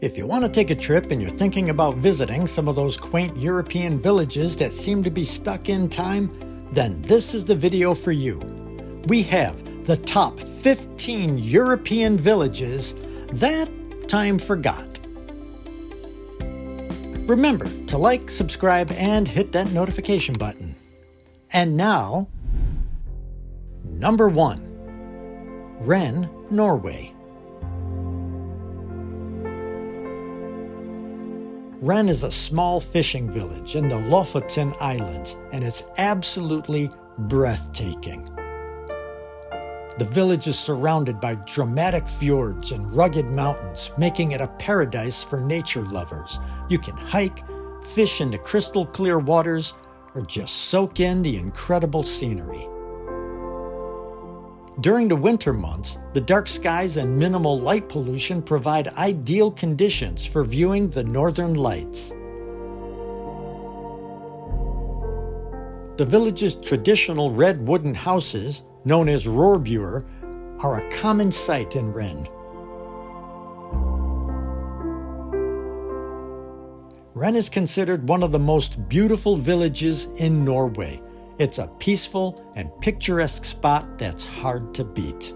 If you want to take a trip and you're thinking about visiting some of those quaint European villages that seem to be stuck in time, then this is the video for you. We have the top 15 European villages that time forgot. Remember to like, subscribe, and hit that notification button. And now, number 1, Reine, Norway. Reine is a small fishing village in the Lofoten Islands, and it's absolutely breathtaking. The village is surrounded by dramatic fjords and rugged mountains, making it a paradise for nature lovers. You can hike, fish in the crystal clear waters, or just soak in the incredible scenery. During the winter months, the dark skies and minimal light pollution provide ideal conditions for viewing the northern lights. The village's traditional red wooden houses, known as roerbuur, are a common sight in Reine. Reine is considered one of the most beautiful villages in Norway. It's a peaceful and picturesque spot that's hard to beat.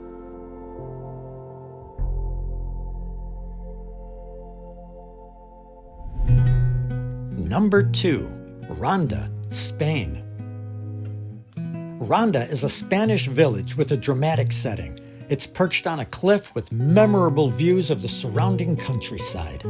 Number 2, Ronda, Spain. Ronda is a Spanish village with a dramatic setting. It's perched on a cliff with memorable views of the surrounding countryside.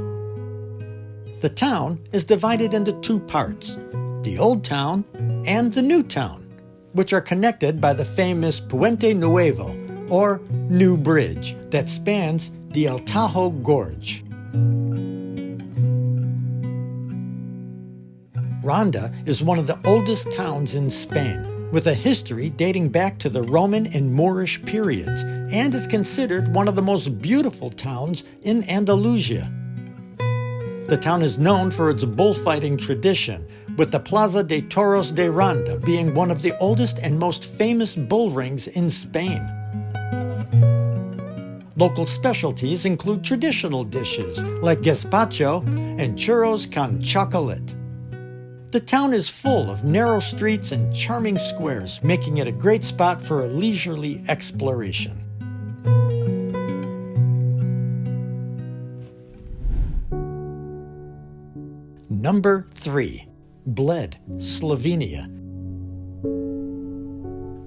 The town is divided into 2 parts, the Old Town and the New Town, which are connected by the famous Puente Nuevo, or New Bridge, that spans the El Tajo Gorge. Ronda is one of the oldest towns in Spain, with a history dating back to the Roman and Moorish periods, and is considered one of the most beautiful towns in Andalusia. The town is known for its bullfighting tradition, with the Plaza de Toros de Ronda being one of the oldest and most famous bull rings in Spain. Local specialties include traditional dishes like gazpacho and churros con chocolate. The town is full of narrow streets and charming squares, making it a great spot for a leisurely exploration. Number 3, Bled, Slovenia.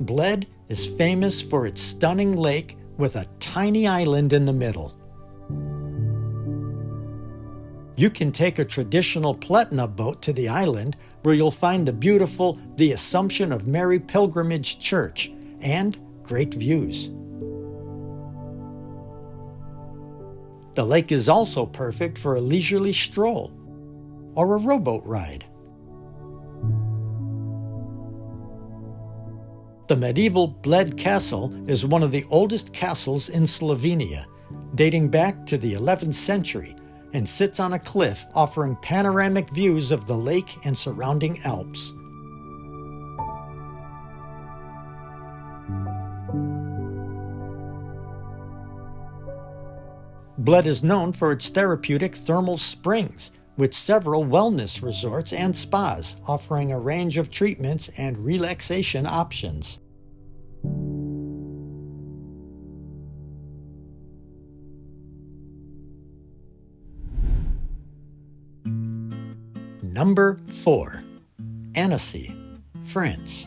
Bled is famous for its stunning lake with a tiny island in the middle. You can take a traditional Pletna boat to the island, where you'll find the beautiful The Assumption of Mary Pilgrimage Church and great views. The lake is also perfect for a leisurely stroll or a rowboat ride. The medieval Bled Castle is one of the oldest castles in Slovenia, dating back to the 11th century, and sits on a cliff offering panoramic views of the lake and surrounding Alps. Bled is known for its therapeutic thermal springs, with several wellness resorts and spas offering a range of treatments and relaxation options. Number 4, Annecy, France.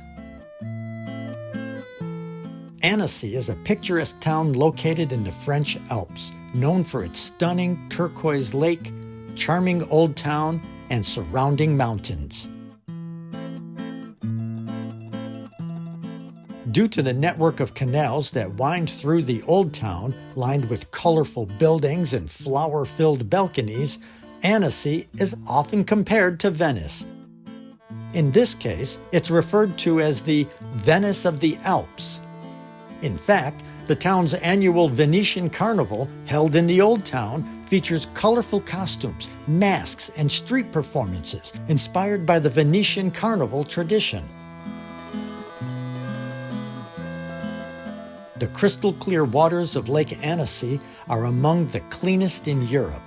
Annecy is a picturesque town located in the French Alps, known for its stunning turquoise lake, charming old town, and surrounding mountains. Due to the network of canals that wind through the old town, lined with colorful buildings and flower-filled balconies, Annecy is often compared to Venice. In this case, it's referred to as the Venice of the Alps. In fact, the town's annual Venetian Carnival, held in the Old Town, features colorful costumes, masks, and street performances inspired by the Venetian Carnival tradition. The crystal clear waters of Lake Annecy are among the cleanest in Europe.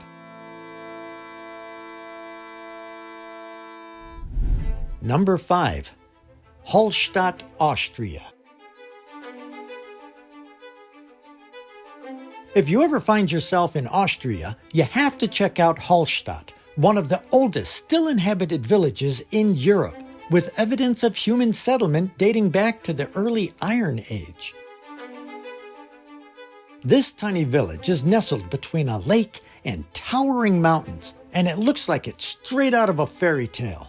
Number 5. Hallstatt, Austria. If you ever find yourself in Austria, you have to check out Hallstatt, one of the oldest still inhabited villages in Europe, with evidence of human settlement dating back to the early Iron Age. This tiny village is nestled between a lake and towering mountains, and it looks like it's straight out of a fairy tale.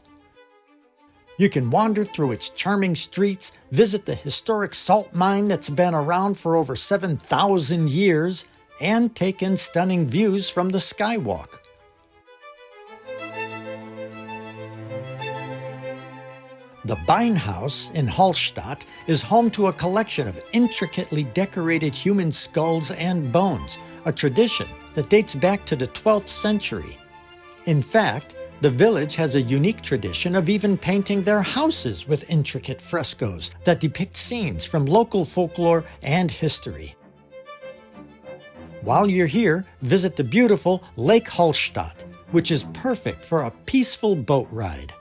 You can wander through its charming streets, visit the historic salt mine that's been around for over 7,000 years, and take in stunning views from the skywalk. The Beinhaus in Hallstatt is home to a collection of intricately decorated human skulls and bones, a tradition that dates back to the 12th century. In fact, the village has a unique tradition of even painting their houses with intricate frescoes that depict scenes from local folklore and history. While you're here, visit the beautiful Lake Hallstatt, which is perfect for a peaceful boat ride.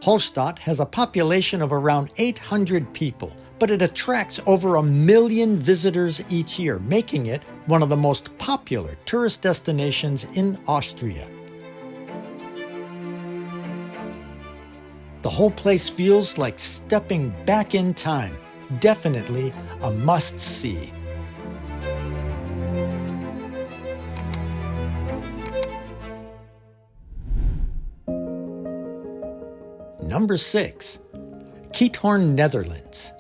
Hallstatt has a population of around 800 people, but it attracts over 1 million visitors each year, making it one of the most popular tourist destinations in Austria. The whole place feels like stepping back in time. Definitely a must-see. Number 6. Giethoorn, Netherlands.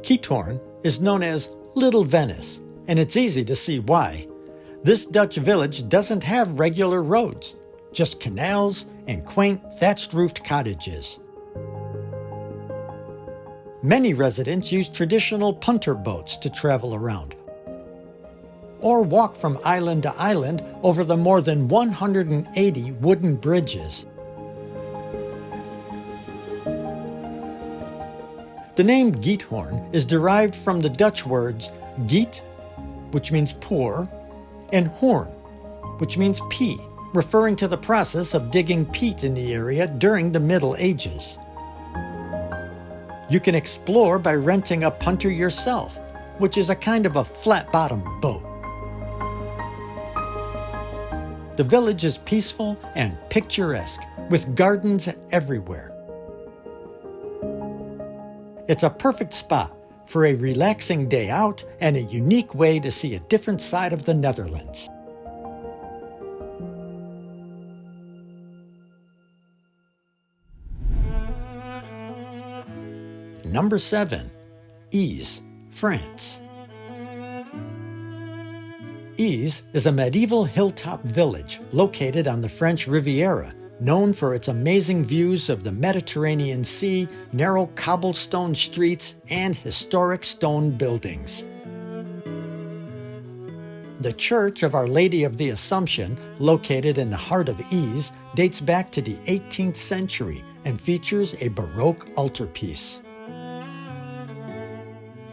Giethoorn is known as Little Venice, and it's easy to see why. This Dutch village doesn't have regular roads, just canals and quaint thatched-roofed cottages. Many residents use traditional punter boats to travel around, or walk from island to island over the more than 180 wooden bridges. The name Giethoorn is derived from the Dutch words giet, which means pour, and hoorn, which means pea, referring to the process of digging peat in the area during the Middle Ages. You can explore by renting a punter yourself, which is a kind of a flat-bottomed boat. The village is peaceful and picturesque, with gardens everywhere. It's a perfect spot for a relaxing day out and a unique way to see a different side of the Netherlands. Number 7. Yze, France. Yze is a medieval hilltop village located on the French Riviera, known for its amazing views of the Mediterranean Sea, narrow cobblestone streets, and historic stone buildings. The Church of Our Lady of the Assumption, located in the heart of Yze, dates back to the 18th century and features a Baroque altarpiece.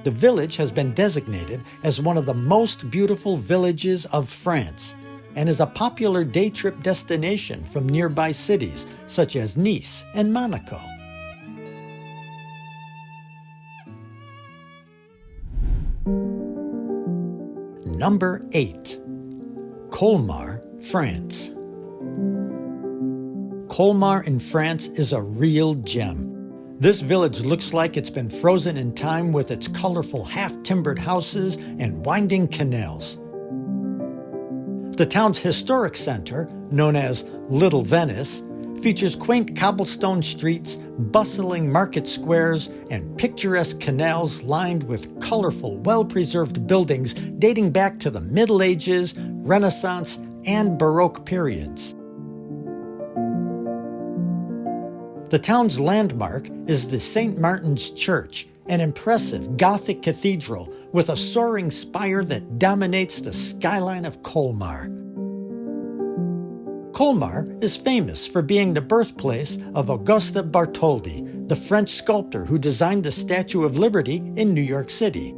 The village has been designated as one of the most beautiful villages of France, and is a popular day trip destination from nearby cities such as Nice and Monaco. Number 8. Colmar, France. Colmar in France is a real gem. This village looks like it's been frozen in time with its colorful half-timbered houses and winding canals. The town's historic center, known as Little Venice, features quaint cobblestone streets, bustling market squares, and picturesque canals lined with colorful, well-preserved buildings dating back to the Middle Ages, Renaissance, and Baroque periods. The town's landmark is the St. Martin's Church, an impressive Gothic cathedral with a soaring spire that dominates the skyline of Colmar. Colmar is famous for being the birthplace of Auguste Bartholdi, the French sculptor who designed the Statue of Liberty in New York City.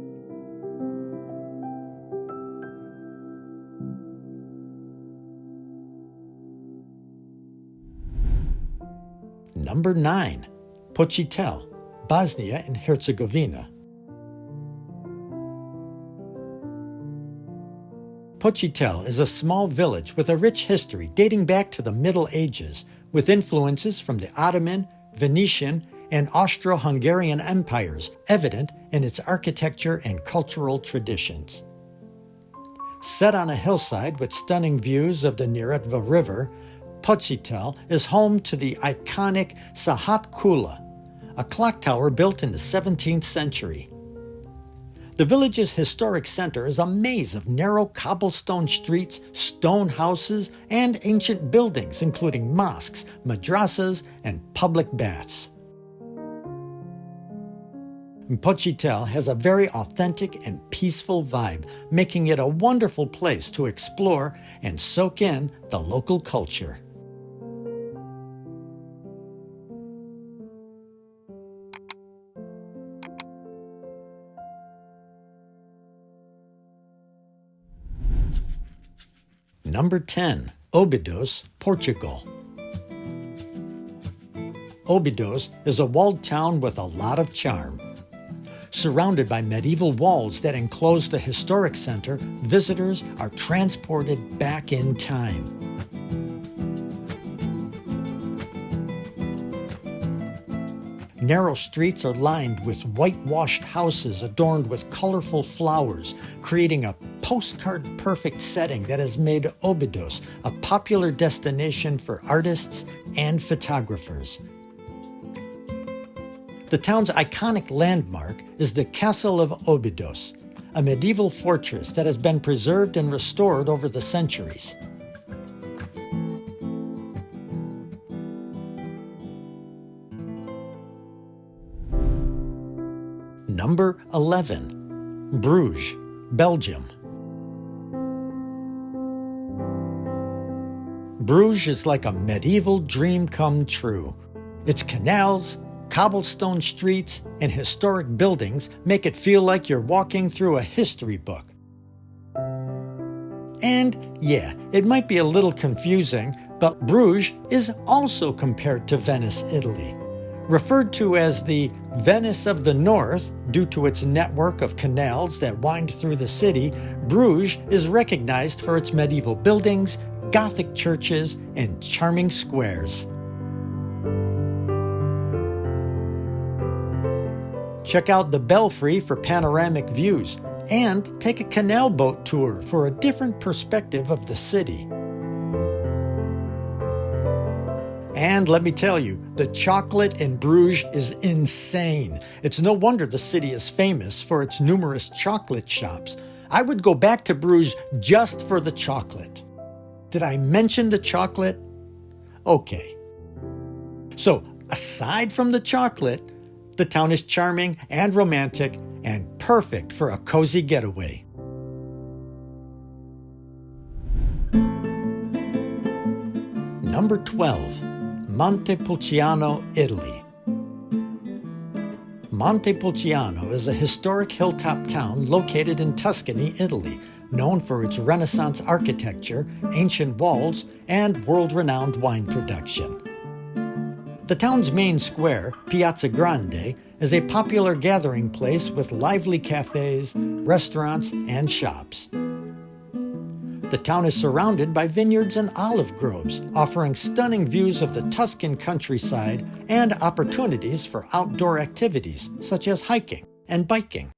Number 9. Pocitelj, Bosnia and Herzegovina. Pocitelj is a small village with a rich history dating back to the Middle Ages, with influences from the Ottoman, Venetian, and Austro-Hungarian empires evident in its architecture and cultural traditions. Set on a hillside with stunning views of the Neretva River, Pocitelj is home to the iconic Sahat Kula, a clock tower built in the 17th century. The village's historic center is a maze of narrow cobblestone streets, stone houses, and ancient buildings, including mosques, madrasas, and public baths. Pocitelj has a very authentic and peaceful vibe, making it a wonderful place to explore and soak in the local culture. Number 10. Obidos, Portugal. Obidos is a walled town with a lot of charm. Surrounded by medieval walls that enclose the historic center, visitors are transported back in time. Narrow streets are lined with whitewashed houses adorned with colorful flowers, creating a postcard-perfect setting that has made Obidos a popular destination for artists and photographers. The town's iconic landmark is the Castle of Obidos, a medieval fortress that has been preserved and restored over the centuries. Number 11. Bruges, Belgium. Bruges is like a medieval dream come true. Its canals, cobblestone streets, and historic buildings make it feel like you're walking through a history book. And yeah, it might be a little confusing, but Bruges is also compared to Venice, Italy. Referred to as the Venice of the North due to its network of canals that wind through the city, Bruges is recognized for its medieval buildings, Gothic churches, and charming squares. Check out the Belfry for panoramic views, and take a canal boat tour for a different perspective of the city. And let me tell you, the chocolate in Bruges is insane. It's no wonder the city is famous for its numerous chocolate shops. I would go back to Bruges just for the chocolate. Did I mention the chocolate? Okay. So, aside from the chocolate, the town is charming and romantic and perfect for a cozy getaway. Number 12. Montepulciano, Italy. Montepulciano is a historic hilltop town located in Tuscany, Italy, known for its Renaissance architecture, ancient walls, and world-renowned wine production. The town's main square, Piazza Grande, is a popular gathering place with lively cafes, restaurants, and shops. The town is surrounded by vineyards and olive groves, offering stunning views of the Tuscan countryside and opportunities for outdoor activities such as hiking and biking.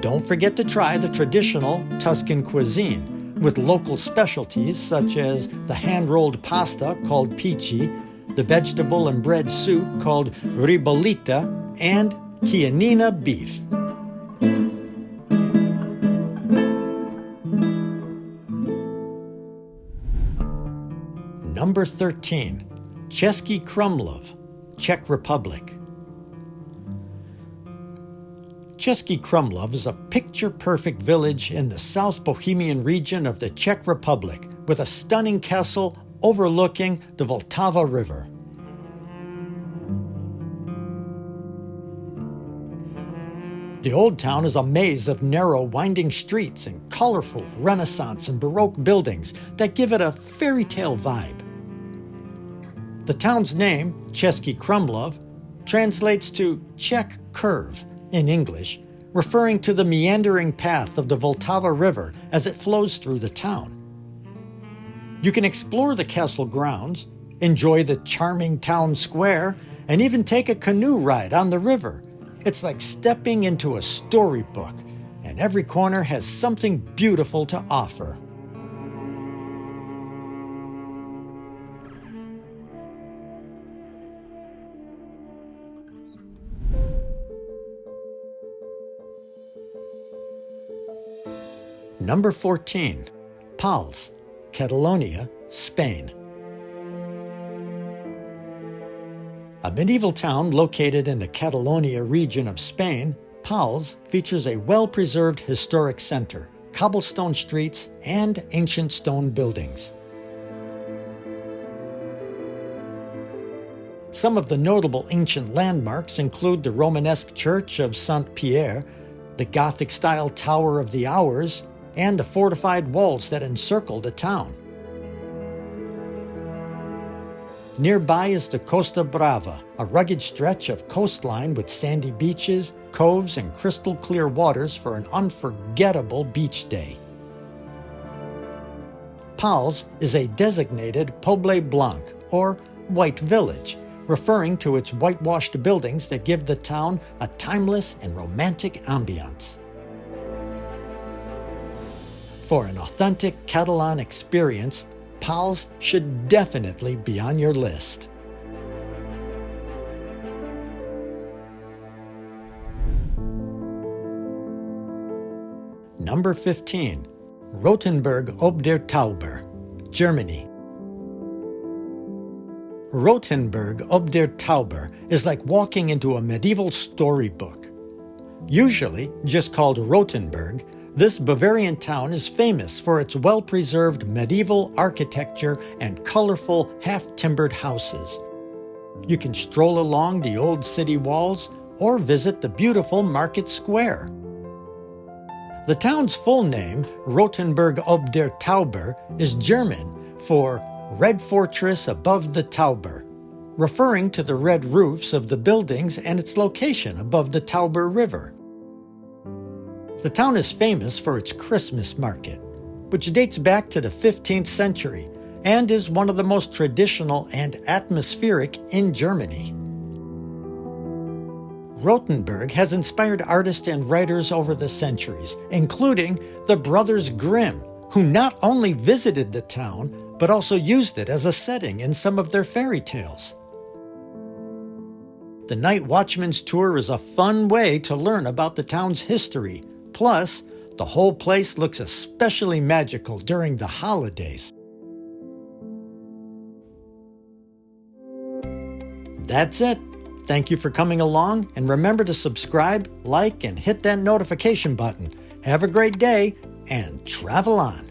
Don't forget to try the traditional Tuscan cuisine with local specialties such as the hand-rolled pasta called pici, the vegetable and bread soup called ribollita, and chianina beef. Number 13. Česky Krumlov, Czech Republic. Česky Krumlov is a picture-perfect village in the South Bohemian region of the Czech Republic with a stunning castle overlooking the Vltava River. The old town is a maze of narrow, winding streets and colorful Renaissance and Baroque buildings that give it a fairy tale vibe. The town's name, Česky Krumlov, translates to Czech curve in English, referring to the meandering path of the Vltava River as it flows through the town. You can explore the castle grounds, enjoy the charming town square, and even take a canoe ride on the river. It's like stepping into a storybook, and every corner has something beautiful to offer. Number 14. Pals, Catalonia, Spain. A medieval town located in the Catalonia region of Spain, Pals features a well-preserved historic center, cobblestone streets, and ancient stone buildings. Some of the notable ancient landmarks include the Romanesque Church of Saint-Pierre, the Gothic-style Tower of the Hours, and the fortified walls that encircle the town. Nearby is the Costa Brava, a rugged stretch of coastline with sandy beaches, coves, and crystal-clear waters for an unforgettable beach day. Pals is a designated Poble Blanc, or white village, referring to its whitewashed buildings that give the town a timeless and romantic ambiance. For an authentic Catalan experience, Pals should definitely be on your list. Number 15. Rothenburg ob der Tauber, Germany. Rothenburg ob der Tauber is like walking into a medieval storybook. Usually just called Rothenburg, this Bavarian town is famous for its well-preserved medieval architecture and colorful half-timbered houses. You can stroll along the old city walls or visit the beautiful market square. The town's full name, Rothenburg ob der Tauber, is German for Red Fortress Above the Tauber, referring to the red roofs of the buildings and its location above the Tauber River. The town is famous for its Christmas market, which dates back to the 15th century and is one of the most traditional and atmospheric in Germany. Rothenburg has inspired artists and writers over the centuries, including the Brothers Grimm, who not only visited the town, but also used it as a setting in some of their fairy tales. The Night Watchman's Tour is a fun way to learn about the town's history. Plus, the whole place looks especially magical during the holidays. That's it. Thank you for coming along, and remember to subscribe, like, and hit that notification button. Have a great day, and travel on.